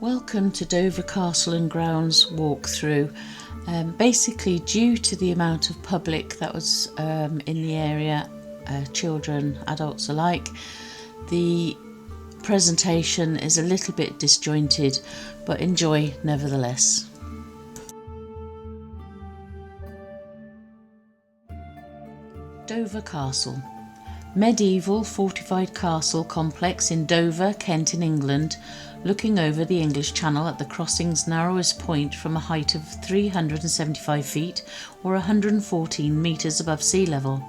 Welcome to Dover Castle and Grounds walkthrough. Basically, due to the amount of public that was in the area, children, adults alike, the presentation is a little bit disjointed, but enjoy nevertheless. Dover Castle. Medieval fortified castle complex in Dover, Kent in England, looking over the English Channel at the crossing's narrowest point from a height of 375 feet or 114 metres above sea level.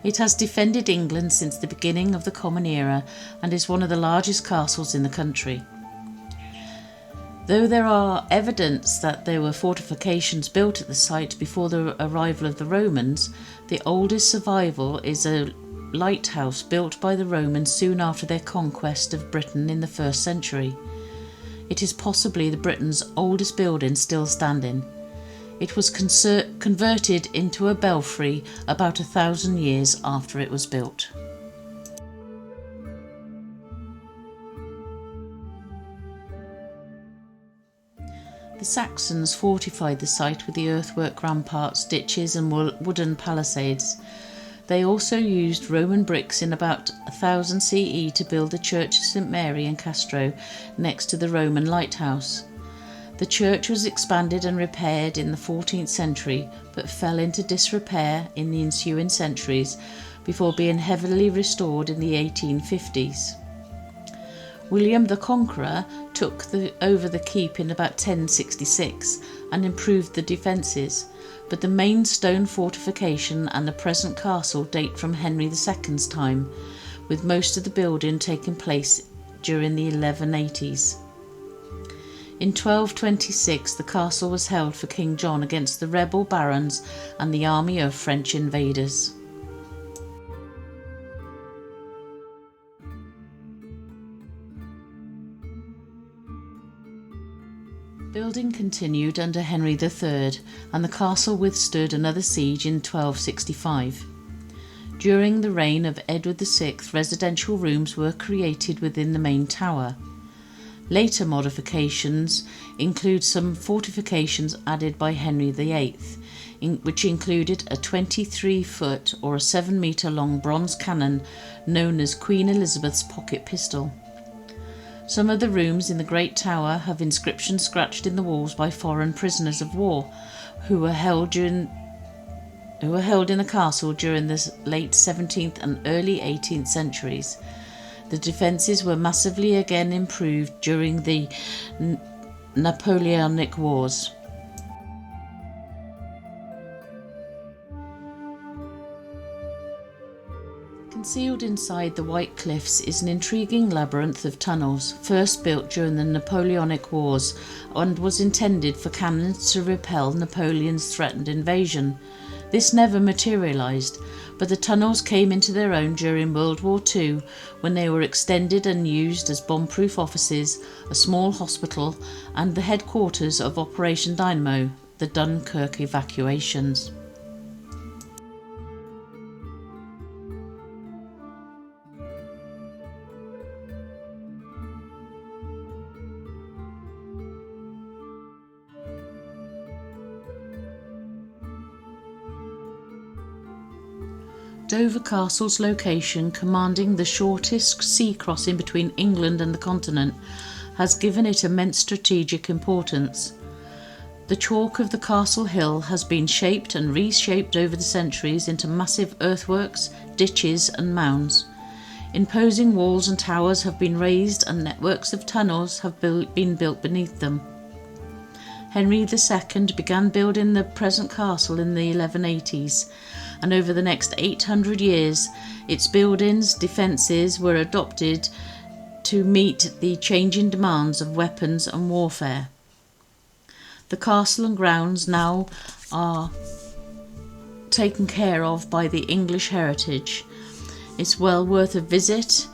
It has defended England since the beginning of the Common Era and is one of the largest castles in the country. Though there are evidence that there were fortifications built at the site before the arrival of the Romans, the oldest survival is a lighthouse built by the Romans soon after their conquest of Britain in the 1st century. It is possibly the Britain's oldest building still standing. It was converted into a belfry about 1,000 years after it was built. The Saxons fortified the site with the earthwork ramparts, ditches and wooden palisades. They also used Roman bricks in about 1000 CE to build the Church of St Mary in Castro next to the Roman lighthouse. The church was expanded and repaired in the 14th century but fell into disrepair in the ensuing centuries before being heavily restored in the 1850s. William the Conqueror took over the keep in about 1066 and improved the defences, but the main stone fortification and the present castle date from Henry II's time, with most of the building taking place during the 1180s. In 1226 the castle was held for King John against the rebel barons and the army of French invaders. Building continued under Henry III, and the castle withstood another siege in 1265. During the reign of Edward VI, residential rooms were created within the main tower. Later modifications include some fortifications added by Henry VIII, which included a 23-foot or a 7-metre long bronze cannon known as Queen Elizabeth's pocket pistol. Some of the rooms in the Great Tower have inscriptions scratched in the walls by foreign prisoners of war who were held in the castle during the late 17th and early 18th centuries. The defences were massively again improved during the Napoleonic Wars. Concealed inside the White Cliffs is an intriguing labyrinth of tunnels, first built during the Napoleonic Wars and was intended for cannons to repel Napoleon's threatened invasion. This never materialised, but the tunnels came into their own during World War II when they were extended and used as bomb-proof offices, a small hospital and the headquarters of Operation Dynamo, the Dunkirk evacuations. Dover Castle's location, commanding the shortest sea crossing between England and the continent, has given it immense strategic importance. The chalk of the castle hill has been shaped and reshaped over the centuries into massive earthworks, ditches and mounds. Imposing walls and towers have been raised and networks of tunnels have been built beneath them. Henry II began building the present castle in the 1180s, and over the next 800 years its buildings, defences were adopted to meet the changing demands of weapons and warfare. The castle and grounds now are taken care of by the English Heritage. It's well worth a visit.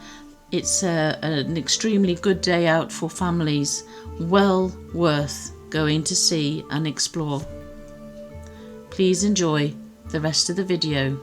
It's an extremely good day out for families, well worth going to see and explore. Please enjoy the rest of the video.